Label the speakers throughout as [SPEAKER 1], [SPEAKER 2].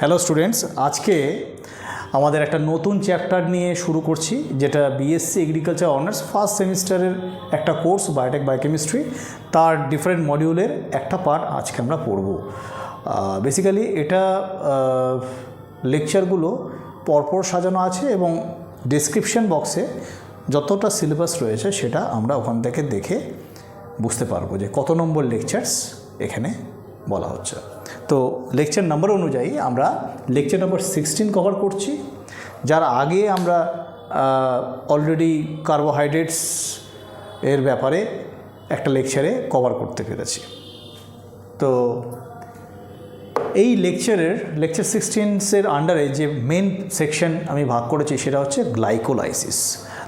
[SPEAKER 1] Hello students, আজকে আমাদের একটা নতুন চ্যাপ্টার নিয়ে শুরু করছি, যেটা বিএসসি এগ্রিকালচার অনার্স ফার্স্ট সেমিস্টারের একটা কোর্স বায়োটেক বায়োকেমিস্ট্রি। তার ডিফারেন্ট মডিউলের একটা পার্ট আজকে আমরা পড়ব। বেসিক্যালি এটা লেকচারগুলো পরপর সাজানো আছে এবং ডেসক্রিপশন বক্সে যতটা সিলেবাস রয়েছে সেটা আমরা ওখান থেকে দেখে বুঝতে পারবো যে কত নম্বর লেকচার্স এখানে বলা হচ্ছে। তো লেকচার নাম্বার অনুযায়ী আমরা লেকচার নাম্বার 16 কভার করছি, যার আগে আমরা অলরেডি কার্বোহাইড্রেটস এর ব্যাপারে একটা লেকচারে কভার করতে পেরেছি। তো এই লেকচার 16 আন্ডারে যে মেন সেকশন আমি ভাগ করেছি সেটা হচ্ছে glycolysis,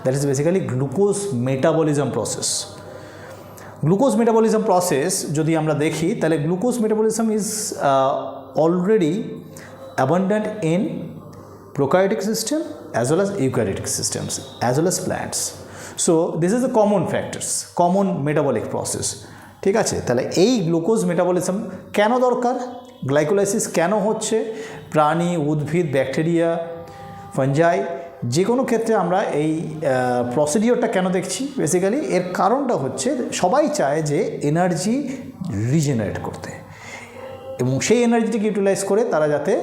[SPEAKER 1] that is basically glucose metabolism process. Glucose metabolism process যদি আমরা দেখি তাহলে glucose metabolism is already abundant in prokaryotic system as well as eukaryotic systems as well as plants. So this is the common factors, common metabolic process. ঠিক আছে, তাহলে এই glucose metabolism কেন দরকার, গ্লাইকোলাইসিস কেন হচ্ছে, প্রাণী, উদ্ভিদ, ব্যাকটেরিয়া, ফাঞ্জাই, যে কোনো ক্ষেত্রে আমরা এই প্রসিডিওরটা কেন দেখছি, বেসিক্যালি এর কারণটা হচ্ছে সবাই চায় যে এনার্জি রিজেনারেট করতে এবং সেই এনার্জিটিকে ইউটিলাইজ করে তারা যাতে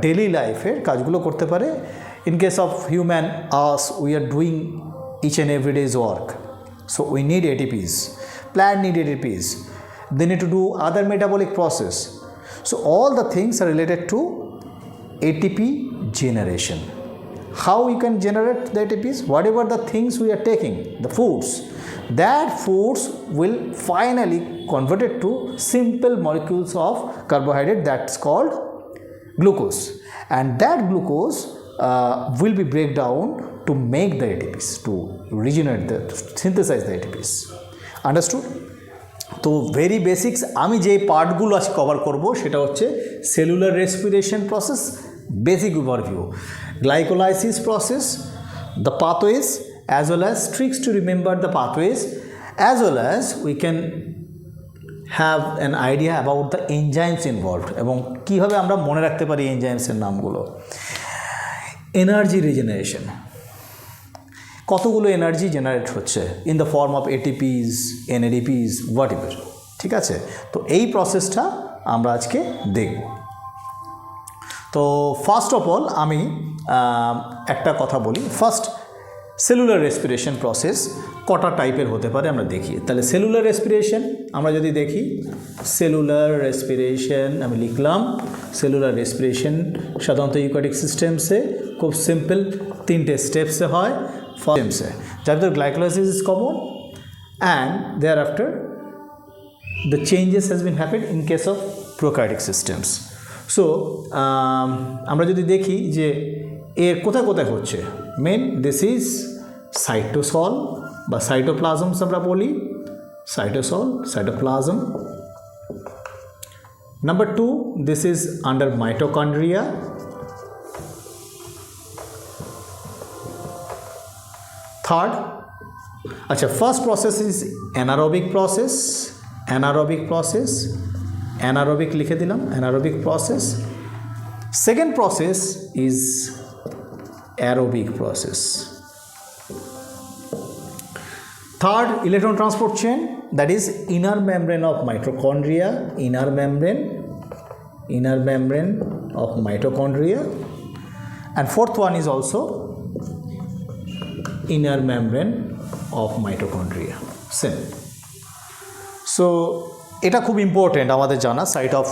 [SPEAKER 1] ডেলি লাইফের কাজগুলো করতে পারে। In case of human us, we are doing each and every days work, so we need ATPs, plant need ATPs, they need to do other metabolic process. So all the things are related to ATP generation. How you can generate the ATPs? Whatever the things we are taking, the foods, that foods will finally convert it to simple molecules of carbohydrate that's called glucose, and that glucose will be break down to make the ATPs, to regenerate the, synthesize the ATPs. Understood? তো very basics আমি যে পার্টগুলো আজ cover করব সেটা হচ্ছে cellular respiration process, basic overview, glycolysis process, the pathways, as well as tricks to remember the pathways, as well as we can have an idea about the enzymes involved এবং কীভাবে আমরা মনে রাখতে পারি এনজাইমসের নামগুলো। এনার্জি রিজেনারেশন, কতগুলো energy generate হচ্ছে in the form of ATPs, NADPs, what ever. ঠিক আছে, তো এই প্রসেসটা আমরা আজকে দেখব। তো ফার্স্ট অফ অল আমি একটা কথা বলি। ফার্স্ট, সেলুলার রেসপিরেশন প্রসেস কটা টাইপের হতে পারে আমরা দেখি। তাহলে সেলুলার রেসপিরেশন আমরা যদি দেখি, সেলুলার রেসপিরেশন আমি লিখলাম। সেলুলার রেসপিরেশন সাধারণত ইউক্যারিওটিক সিস্টেমসে খুব সিম্পল 3টে স্টেপসে হয়। ফার্স্টে যার ভিতরে glycolysis is common, and there after the changes has been happened in case of prokaryotic systems. So আমরা যদি দেখি যে এর কোথায় কোথায় হচ্ছে, মেন দিস ইজ সাইটোসল বা সাইটোপ্লাজমস আমরা বলি, cytosol, cytoplasm. Number 2, this is under mitochondria. Third, আচ্ছা, first process is anaerobic process, anaerobic process, anaerobic লিখে দিলাম, anaerobic process. Second process is aerobic process. Third, electron transport chain, that is inner membrane of mitochondria, inner membrane of mitochondria, and fourth one is also inner membrane of mitochondria, same. So এটা খুব important আমাদের জানা, site of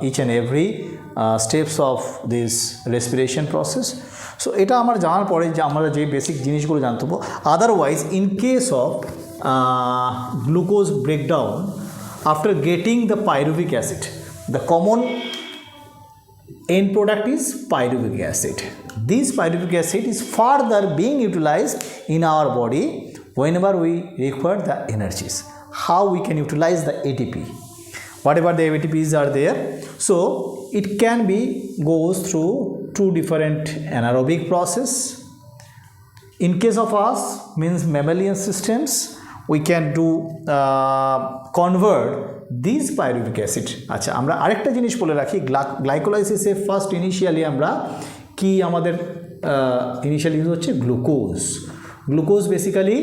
[SPEAKER 1] each and every steps of this respiration process. So এটা আমার জানার পরে যে আমরা যে বেসিক জিনিসগুলো জানতে পারবো। Otherwise in case of glucose breakdown after getting the pyruvic acid, the common end product is pyruvic acid. This pyruvic acid is further being utilized in our body whenever we require the energies. How we can utilize the ATP, whatever the ATPs are there. So it can be goes through 2 different anaerobic process. In case of us, means mammalian systems, we can do convert these pyruvic acid. আচ্ছা, আমরা আরেকটা জিনিস বলে রাখি, গ্লাইকোলাইসিসে first initially আমরা কি আমাদের initial use হচ্ছে glucose. Glucose basically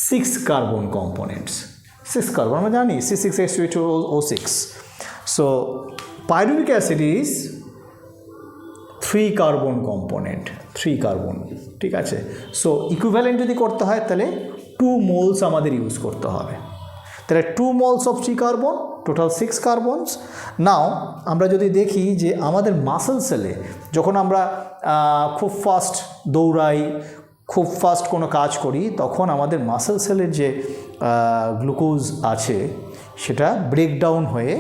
[SPEAKER 1] 6 carbon components, 6 carbon আমরা জানি C6H12O6. So pyruvic acid is 3 carbon component, 3 carbon, ঠিক আছে। সো ইকুইভ্যালেন্ট যদি করতে হয় তাহলে 2 মোলস আমাদের ইউজ করতে হবে, তাহলে 2 moles of 3 carbon, total 6 carbons. Now আমরা যদি দেখি যে আমাদের মাসল সেলে যখন আমরা খুব ফাস্ট দৌড়াই, খুব ফাস্ট কোনো কাজ করি, তখন আমাদের মাসল সেলের যে গ্লুকোজ আছে সেটা ব্রেকডাউন হয়ে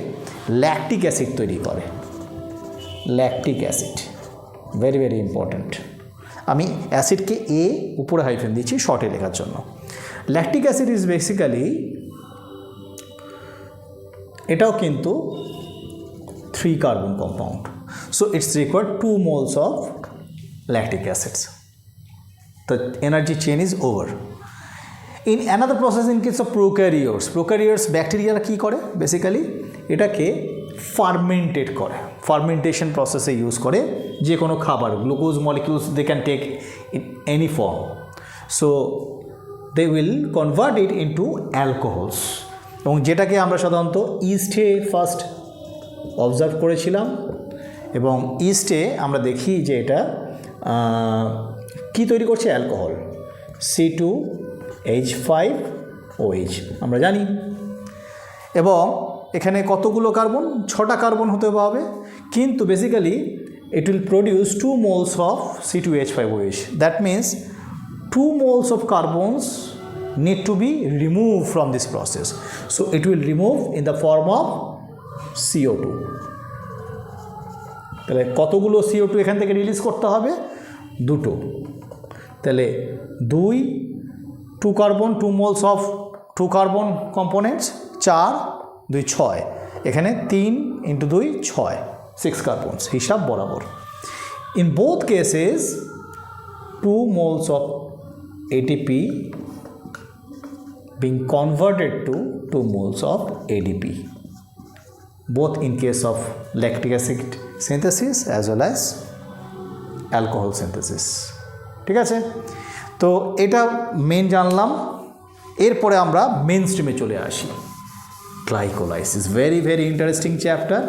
[SPEAKER 1] ল্যাকটিক অ্যাসিড তৈরি করে। Lactic acid very very important. আমি অ্যাসিডকে এ উপরে হাইফেন দিচ্ছি শর্টে লেখার জন্য। ল্যাকটিক অ্যাসিড ইজ বেসিক্যালি, এটাও কিন্তু 3 carbon compound. So it's required 2 moles of lactic acids. The energy chain is over. In another process, in case of prokaryotes bacteria কি করে বেসিক্যালি এটাকে ফার্মেন্টেড করে, ফার্মেন্টেশন প্রসেসে ইউজ করে যে কোনো খাবার, glucose molecules they can take in any form, so they will convert it into alcohols, এবং যেটাকে আমরা সাধারণত ইস্টে ফার্স্ট অবজার্ভ করেছিলাম, এবং ইস্টে আমরা দেখি যে এটা কি তৈরি করছে, অ্যালকোহল C2H5OH আমরা জানি। এবং এখানে কতগুলো কার্বন, 6টা কার্বন হতে হবে, কিন্তু basically it will produce 2 moles of C2H5OH। That means 2 moles of carbons need to be removed from this process, so it will remove in the form of CO2। তাহলে কতগুলো CO2 এখান থেকে release করতে হবে, 2টো। তাহলে 2 carbon, 2 moles of 2 carbon components, 4 2 6, এখানে 3 × 2 6, 6 carbons হিসাব বরাবর। In both cases 2 moles of ATP being converted to 2 moles of ADP, both in case of lactic acid synthesis as well as alcohol synthesis। ঠিক আছে, তো এটা মেন জানলাম। এরপরে আমরা মেন স্ট্রিমে চলে আসি। Glycolysis very very interesting chapter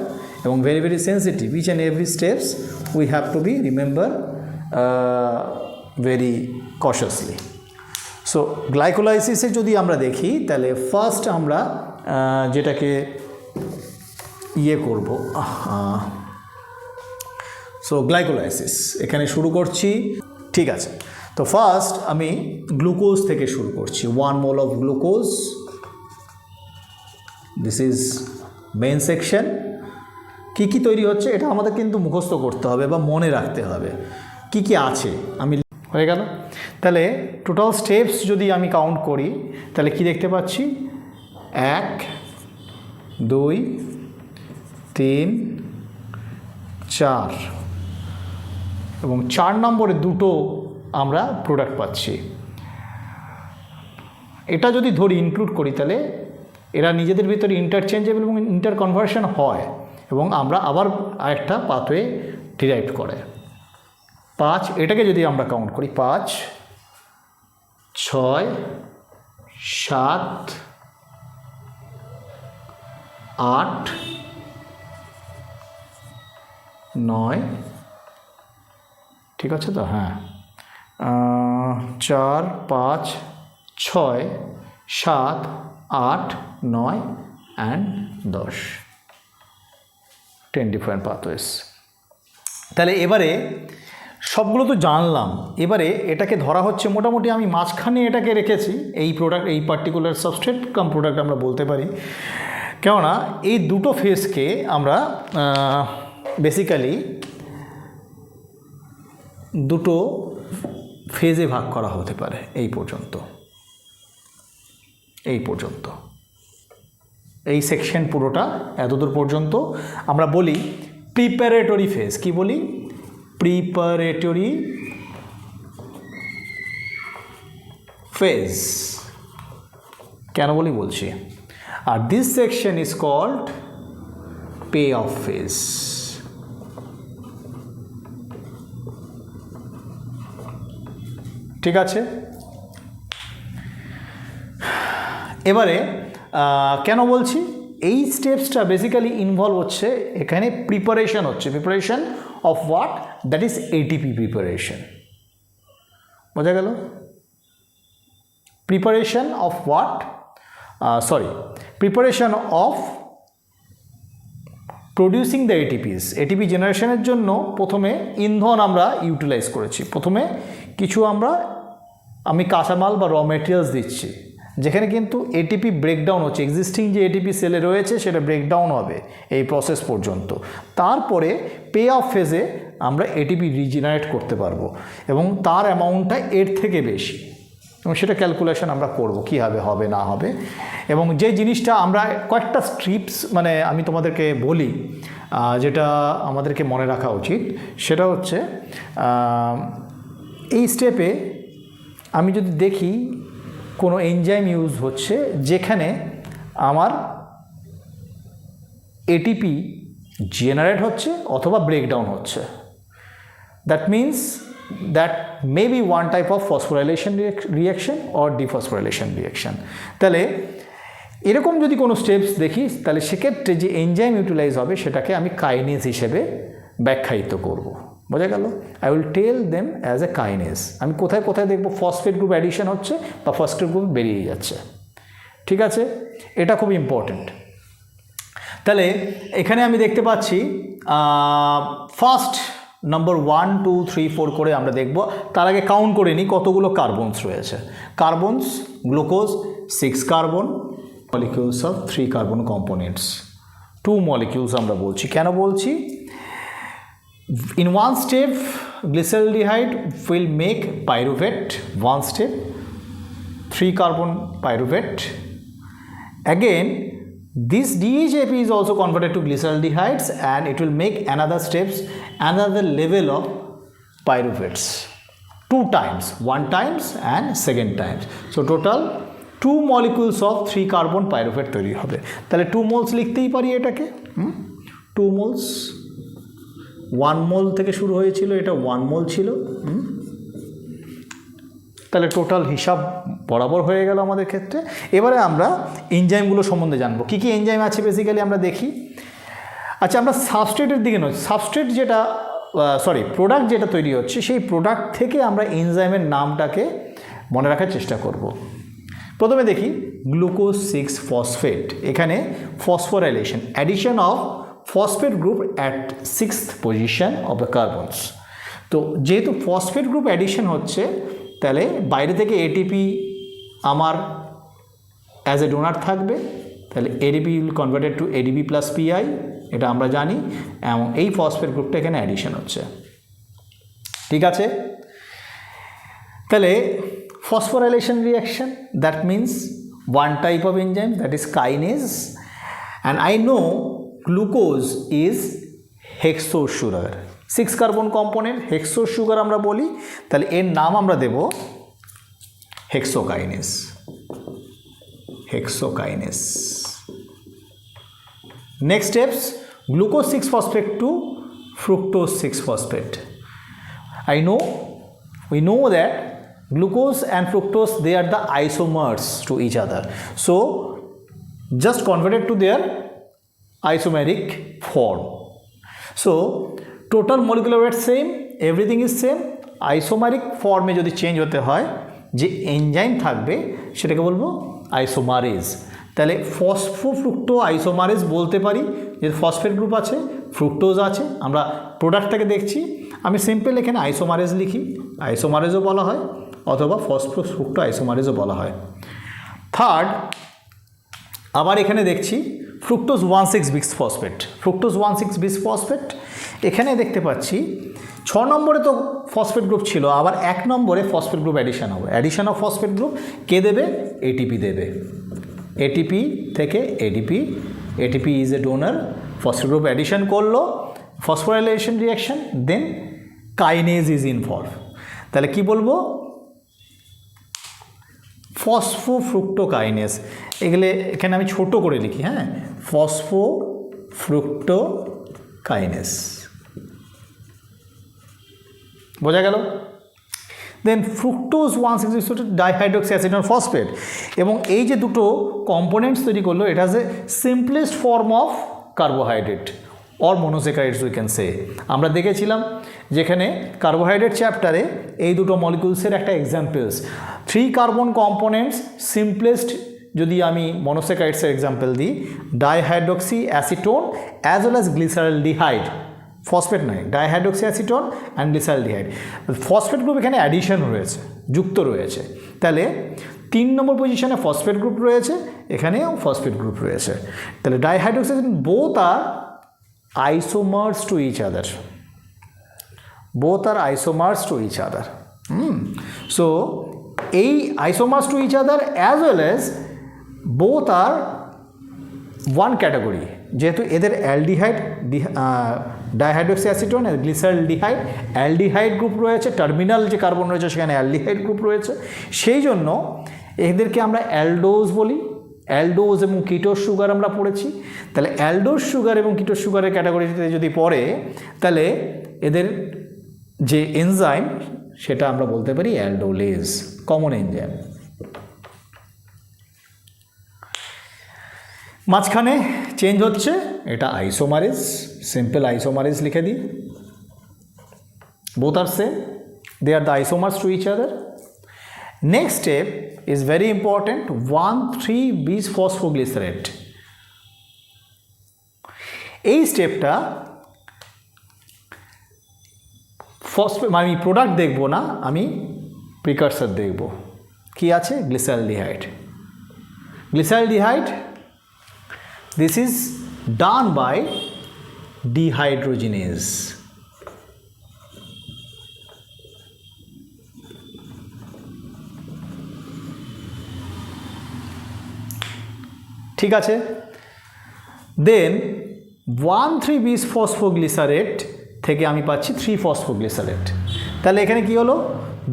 [SPEAKER 1] এবং very very sensitive. Each and every steps we have to be remember very consciously. So গ্লাইকোলাইসিসে যদি আমরা দেখি তাহলে ফার্স্ট আমরা যেটাকে করব, সো গ্লাইকোলাইসিস এখানে শুরু করছি, ঠিক আছে। তো ফার্স্ট আমি গ্লুকোজ থেকে শুরু করছি। 1 mole of glucose, this is main section. কী কী তৈরি হচ্ছে এটা আমাদের কিন্তু মুখস্থ করতে হবে বা মনে রাখতে হবে কি কি আছে। আমি হয়ে গেল, তাহলে টোটাল স্টেপস যদি আমি কাউন্ট করি তাহলে কি দেখতে পাচ্ছি, 1 2 3 4, এবং 4 নম্বরে 2টো আমরা প্রোডাক্ট পাচ্ছি। এটা যদি ধরি ইনক্লুড করি তাহলে এরা নিজেদের ভিতরে ইন্টারচেঞ্জেবল এবং ইন্টার কনভার্সন হয়, এবং আমরা আবার আরেকটা পাথওয়ে ডিরাইভ করে। 5, এটাকে যদি আমরা কাউন্ট করি 5 6 7 8 9, ঠিক আছে তো, হ্যাঁ 4 5 6 7 8 9 অ্যান্ড 10, 10 ডিফারেন্ট পাথওয়েস। তাহলে এবারে সবগুলো তো জানলাম, এবারে এটাকে ধরা হচ্ছে মোটামুটি আমি মাঝখানে এটাকে রেখেছি, এই প্রোডাক্ট, এই পার্টিকুলার সাবস্ট্রেট কাম প্রোডাক্ট আমরা বলতে পারি, কেননা এই দুটো ফেজকে আমরা বেসিক্যালি দুটো ফেজে ভাগ করা হতে পারে। এই পর্যন্ত এই সেকশন পুরোটা এতদূর পর্যন্ত আমরা বলি প্রিপারেটরি ফেজ। কি বলি? Preparatory phase. কেন বলি বলছি। আর this section is called pay off phase. ঠিক আছে, এবারে কেন বলছি, এই স্টেপসটা বেসিক্যালি ইনভলভ হচ্ছে এখানে প্রিপারেশন হচ্ছে, preparation of what, that is ATP preparation. বোঝা গেল? Preparation of what, preparation of producing the ATPs. ATP জেনারেশনের জন্য প্রথমে ইন্ধন আমরা ইউটিলাইজ করেছি, প্রথমে কিছু আমি কাঁচামাল বা র মেটেরিয়ালস দিচ্ছি, যেখানে কিন্তু এটিপি ব্রেকডাউন হচ্ছে, এক্সিস্টিং যে এটিপি সেলে রয়েছে সেটা ব্রেকডাউন হবে এই প্রসেস পর্যন্ত। তারপরে পে অফ ফেজে আমরা এটিপি রিজেনারেট করতে পারবো এবং তার অ্যামাউন্টটা এর থেকে বেশি, এবং সেটা ক্যালকুলেশন আমরা করব কীভাবে হবে না হবে। এবং যে জিনিসটা আমরা কয়েকটা স্ট্রিপস আমি তোমাদেরকে বলি যেটা আমাদেরকে মনে রাখা উচিত, সেটা হচ্ছে এই স্টেপে আমি যদি দেখি কোনো এনজাইম ইউজ হচ্ছে যেখানে আমার এটিপি জেনারেট হচ্ছে অথবা ব্রেকডাউন হচ্ছে, that means that may be one type of phosphorylation reaction or dephosphorylation reaction। তাহলে এরকম যদি কোনো স্টেপস দেখি, তাহলে সেক্ষেত্রে যে এনজাইম ইউটিলাইজ হবে সেটাকে আমি কাইনেজ হিসেবে ব্যাখ্যায়িত করব। বোঝা গেল? I will tell them as a kinase. আমি কোথায় কোথায় দেখবো ফসফেট গ্রুপ অ্যাডিশন হচ্ছে বা ফসফেট গ্রুপ বেরিয়ে যাচ্ছে। ঠিক আছে, এটা খুব ইম্পর্টেন্ট। তাহলে এখানে আমি দেখতে পাচ্ছি ফার্স্ট নম্বর 1 2 3 4 করে আমরা দেখব। তার আগে কাউন্ট করে নিই কতগুলো কার্বনস রয়েছে। Carbons, glucose 6 carbon, molecules of 3 carbon components, 2 molecules আমরা বলছি। কেন বলছি? In one step glyceraldehyde will make pyruvate, one step 3 carbon pyruvate. Again, this DHAP is also converted to glyceraldehydes and it will make another steps, another level of pyruvates, 2 times, 1 times and second times. So total 2 molecules of 3 carbon pyruvate তৈরি হবে। তাহলে 2 moles লিখতেই পারি এটাকে, 2 moles, 1 mole থেকে শুরু হয়েছিল, এটা 1 mole ছিল। তাহলে টোটাল হিসাব বরাবর হয়ে গেল আমাদের ক্ষেত্রে। এবারে আমরা এনজাইমগুলো সম্বন্ধে জানবো, কী কী এনজাইম আছে বেসিক্যালি আমরা দেখি। আচ্ছা, আমরা সাবস্ট্রেটের দিকে নয়, সাবস্ট্রেট যেটা প্রোডাক্ট যেটা তৈরি হচ্ছে সেই প্রোডাক্ট থেকে আমরা এনজাইমের নামটাকে মনে রাখার চেষ্টা করব। প্রথমে দেখি গ্লুকোজ 6 ফসফেট, এখানে phosphorylation, addition of phosphate group at 6th position of the carbons. তো যেহেতু ফসফেট গ্রুপ অ্যাডিশন হচ্ছে, তাহলে বাইরে থেকে এটিপি আমার অ্যাজ এ ডোনার থাকবে, তাহলে ADP will converted to ADP plus PI, এটা আমরা জানি, এবং এই ফসফেট গ্রুপটা এখানে অ্যাডিশন হচ্ছে। ঠিক আছে, তাহলে phosphorylation reaction, that means one type of enzyme, that is kinase, and I know glucose is hexo sugar, 6 carbon component, hexo sugar আমরা বলি, তাহলে এর নাম আমরা দেব hexokinase, hexokinase. Next steps, glucose 6 phosphate to fructose 6 phosphate. We know that glucose and fructose, they are the isomers to each other, so just converted to their isomeric form. So total molecular weight same, everything is same, আইসোমারিক ফর্মে যদি change হতে হয় যে enzyme থাকবে সেটাকে বলবো isomerase. তাহলে ফসফোফ্রুক্টো isomerase বলতে পারি, যে ফসফেট গ্রুপ আছে, ফ্রুক্টোজ আছে, আমরা প্রোডাক্টটাকে দেখছি, আমি সিম্পল এখানে আইসোমারেজ লিখি, আইসোমারেজও বলা হয় অথবা ফসফোফ্রুক্টো আইসোমারেজও বলা হয়। থার্ড, আবার এখানে দেখছি ফ্রুক্টোজ 1,6 বিসফসফেট, ফ্রুক্টোজ 1,6 বিসফসফেট, এখানে দেখতে পাচ্ছি 6 নম্বরে তো ফসফেট গ্রুপ ছিল, আবার 1 নম্বরে ফসফেট গ্রুপ অ্যাডিশন হবে। অ্যাডিশন অফ ফসফেট গ্রুপ কে দেবে? এটিপি দেবে। এটিপি থেকে ADP, ATP is a donor, phosphate group addition করলো, phosphorylation reaction, then kinase is involve. তাহলে কি বলবো? ফসফোফ্রুক্টোকাইনেস, এগুলো এখানে আমি ছোট করে লিখি, হ্যাঁ, ফসফোফ্রুক্টোকাইনেস, বোঝা গেল? Then fructose 1,6-phosphate dihydroxy acetone phosphate, এবং এই যে দুটো কম্পোনেন্টস তৈরি করলো, এটা হচ্ছে simplest form of carbohydrate or monosaccharides we can say. আমরা দেখেছিলাম যেখানে কার্বোহাইড্রেট চ্যাপ্টারে এই দুটো মলিকুলসের একটা এক্সাম্পলস, 3 কার্বন কম্পোনেন্টস সিম্পলেস্ট, যদি আমি মনোস্যাকারাইডসের এক্সাম্পল দিই, dihydroxy acetone as well as glyceraldehyde, phosphate নয়, dihydroxy acetone and glyceraldehyde, phosphate group এখানে অ্যাডিশন রয়েছে, যুক্ত রয়েছে। তাহলে 3 নম্বর পজিশনে ফসফেট গ্রুপ রয়েছে, এখানেও ফসফেট গ্রুপ রয়েছে। তাহলে dihydroxy both are isomers to each other, both are isomers to each other. So এই isomers to each other as well as both are one category, যেহেতু এদের অ্যালডিহাইড, ডাইহাইড্রক্সি অ্যাসিটোন আর গ্লিসারলডিহাইড, aldehyde group রয়েছে, terminal যে carbon রয়েছে সেখানে aldehyde group রয়েছে, সেই জন্য এদেরকে আমরা অ্যালডোজ বলি। অ্যালডোজ এবং কিটোজ সুগার আমরা পড়েছি। তাহলে অ্যালডোজ সুগার এবং কিটোজ সুগারের ক্যাটাগরিতে যদি পড়ে, তাহলে এদের যে এনজাইম সেটা আমরা বলতে পারি অ্যালডোলেজ, কমন এনজাইম। মাঝখানে চেঞ্জ হচ্ছে, এটা আইসোমারেজ, সিম্পল আইসোমারেজ লিখে দিই, both are same, they are the isomers to each other. Next step is very important, 1,3-bisphosphoglycerate. এই স্টেপটা আমি প্রোডাক্ট দেখব না, আমি প্রিকারসার দেখব। কি আছে? গ্লিসারলডিহাইড। গ্লিসারলডিহাইড, this is done by dehydrogenase. ঠিক আছে, দেন 1,3-bisphosphoglycerate থেকে আমি পাচ্ছি 3-phosphoglycerate। তাহলে এখানে কি হলো?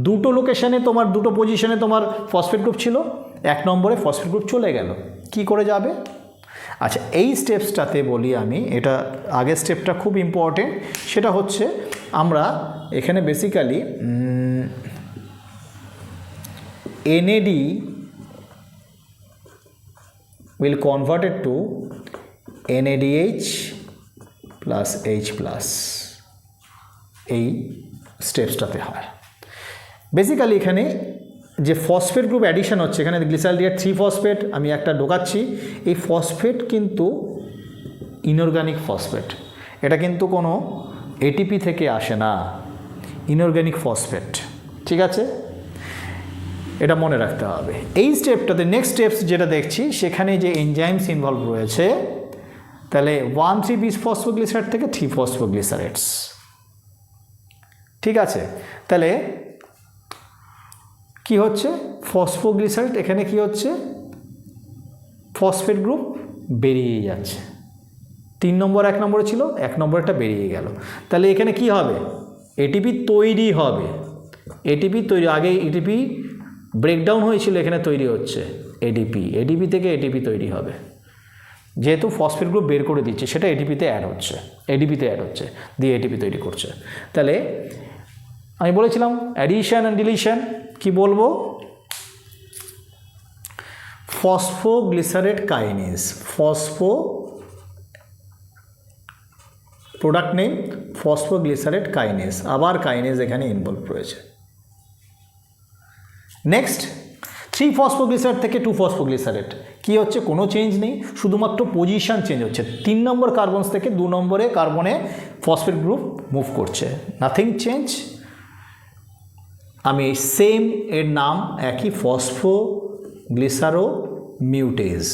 [SPEAKER 1] দুটো লোকেশনে তোমার, দুটো পজিশনে তোমার ফসফেট গ্রুপ ছিল, 1 নম্বরে ফসফেট গ্রুপ চলে গেল। কি করে যাবে? আচ্ছা, এই স্টেপসটাতে বলি আমি, এটা আগের স্টেপটা খুব ইম্পর্টেন্ট, সেটা হচ্ছে আমরা এখানে basically NAD will convert it to NADH plus H plus, এই স্টেপসটাতে হয়। বেসিক্যালি এখানে যে ফসফেট গ্রুপ অ্যাডিশন হচ্ছে, এখানে গ্লিসারলডিহাইড 3 ফসফেট আমি একটা ঢোকাচ্ছি, এই ফসফেট কিন্তু ইনঅর্গানিক ফসফেট, এটা কিন্তু কোনো এটিপি থেকে আসে না, ইনঅর্গানিক ফসফেট। ঠিক আছে, এটা মনে রাখতে হবে। এই স্টেপটাতে নেক্সট স্টেপস যেটা দেখছি, সেখানে যে এনজাইমস ইনভলভ রয়েছে, তাহলে 1,3-bisphosphoglycerate থেকে 3-phosphoglycerates। ঠিক আছে, তাহলে কি হচ্ছে? ফসফোগ্লিসারেট, এখানে কি হচ্ছে? ফসফেট গ্রুপ বেরিয়ে যাচ্ছে। 3 নম্বর 1 নম্বরে ছিল, 1 নম্বরটা বেরিয়ে গেল। তাহলে এখানে কি হবে? এটিপি তৈরি হবে। এটিপি তৈরি, আগে এটিপি ব্রেকডাউন হয়েছিল, এখানে তৈরি হচ্ছে এডিপি। এডিপি থেকে এটিপি তৈরি হবে, যেহেতু ফসফেট গ্রুপ বের করে দিচ্ছে, সেটা এটিপিতে অ্যাড হচ্ছে, এডিপিতে অ্যাড হচ্ছে, দিয়ে এটিপি তৈরি করছে। তাহলে আমি বলেছিলাম অ্যাডিশন অ্যান্ড ডিলিশন, কি বলবো? ফসফোগ্লিসারেট কাইনেজ, ফসফো প্রোডাক্ট নেম ফসফোগ্লিসারেট কাইনেজ, আবার কাইনেজ এখানে ইনভলভ রয়েছে। নেক্সট 3-phosphoglycerate থেকে 2-phosphoglycerate, কি হচ্ছে? কোনো চেঞ্জ নেই, শুধুমাত্র পজিশন চেঞ্জ হচ্ছে। 3 নম্বর কার্বনস থেকে 2 নম্বরে কার্বনে ফসফেট গ্রুপ মুভ করছে, নাথিং চেঞ্জ। আমি সেম, এর নাম একই, ফসফোগ্লিসারোমিউটেজ।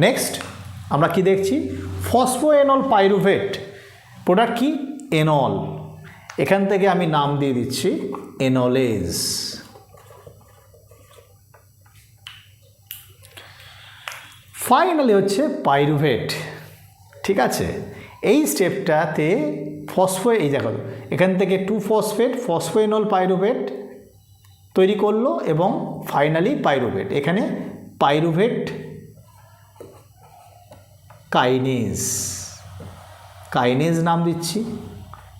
[SPEAKER 1] নেক্সট আমরা কি দেখছি? ফসফোএনল পাইরুভেট, প্রোডাক্ট কি? এনল। এখান থেকে আমি নাম দিয়ে দিচ্ছি এনলেজ। ফাইনালি হচ্ছে পাইরুভেট। ঠিক আছে, এই স্টেপটাতে এই দেখো, এখান থেকে 2 ফসফেট, ফসফোএনল পাইরুভেট, তৈরি করলো এবং ফাইনালি পাইরুভেট। এখানে পাইরুভেট কাইনেজ, কাইনেজ নাম দিচ্ছি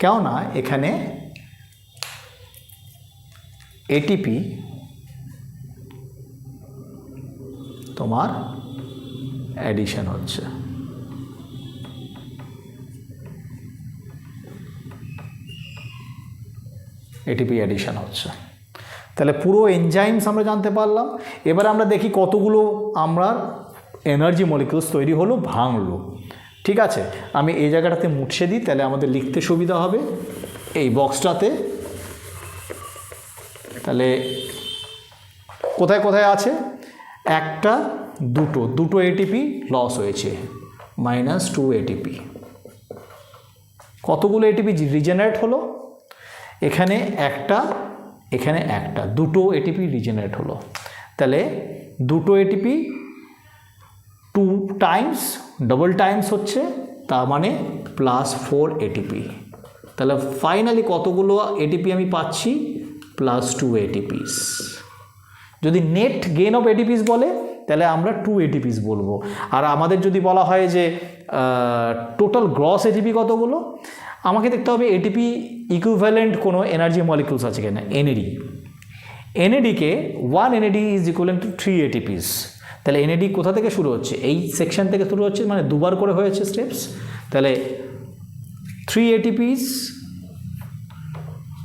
[SPEAKER 1] কেননা এখানে এটিপি তোমার অ্যাডিশন হচ্ছে। এটিপি অ্যাডিশন হচ্ছে। তাহলে পুরো এনজাইমস আমরা জানতে পারলাম। এবার আমরা দেখি কতগুলো আমরা এনার্জি মলিকিউলস তৈরি হলো, ভাঙলো। ঠিক আছে, আমি এই জায়গাটাতে মুছে দিই, তাহলে আমাদের লিখতে সুবিধা হবে এই বক্সটাতে। তাহলে কোথায় কোথায় আছে? একটা, দুটো এটিপি লস হয়েছে, -2 এটিপি। কতগুলো এটিপি রিজেনারেট হলো? এখানে একটা, এখানে একটা, দুটো এটিপি রিজেনারেট হলো। তাহলে দুটো এটিপি 2 টাইমস, ডবল টাইমস হচ্ছে, তার মানে +4 এটিপি। তাহলে ফাইনালি কতগুলো এটিপি আমি পাচ্ছি? +2 এটিপিস। যদি নেট গেইন অফ এটিপিস বলে তাহলে আমরা 2 এটিপিস বলবো। আর আমাদের যদি বলা হয় যে টোটাল গ্রস এটিপি কতগুলো, আমাকে দেখতে হবে এটিপি ইকুইভ্যালেন্ট কোনো এনার্জি মলিকিউলস আছে কিনা। এনএডিকে 1 এনএডি ইজ ইকুইভ্যালেন্ট টু 3 এটিপিস। তাহলে এনএডি কোথা থেকে শুরু হচ্ছে? এই সেকশন থেকে শুরু হচ্ছে, মানে দুবার করে হয়েছে স্টেপস। তাহলে 3 এটিপিস,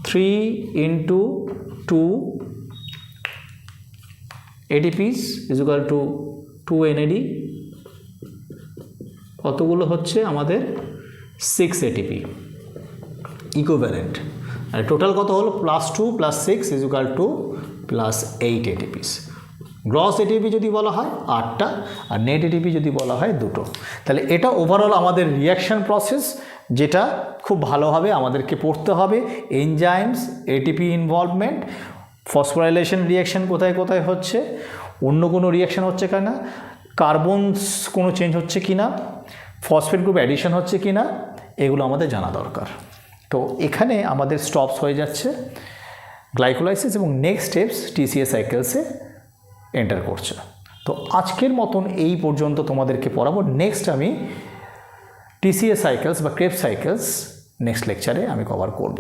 [SPEAKER 1] 3 × 2 ATPs is equal to 2 NAD। কতগুলো হচ্ছে আমাদের? 6 ATP ইকুইভ্যালেন্ট। আর টোটাল কত হলো? +2 + 6 is equal to +8 ATPs। Gross ATP যদি বলা হয় 8টা, আর নেট এটিপি যদি বলা হয় 2টো। তাহলে এটা ওভারঅল আমাদের রিয়াকশন প্রসেস, যেটা খুব ভালোভাবে আমাদেরকে পড়তে হবে। Enzymes, ATP involvement, phosphorylation reaction কোথায় কোথায় হচ্ছে, অন্য কোনো রিয়াকশন হচ্ছে কিনা, কার্বনস কোনো চেঞ্জ হচ্ছে কিনা, ফসফেট গ্রুপ অ্যাডিশন হচ্ছে কিনা, এগুলো আমাদের জানা দরকার। তো এখানে আমাদের স্টপস হয়ে যাচ্ছে গ্লাইকোলাইসিস, এবং নেক্সট স্টেপস টিসিএ সাইকেলসে এন্টার করছে। তো আজকের মতন এই পর্যন্ত তোমাদেরকে পড়াবো। নেক্সট আমি টিসিএ সাইকেলস বা ক্রেবস সাইকেলস নেক্সট লেকচারে আমি কভার করব।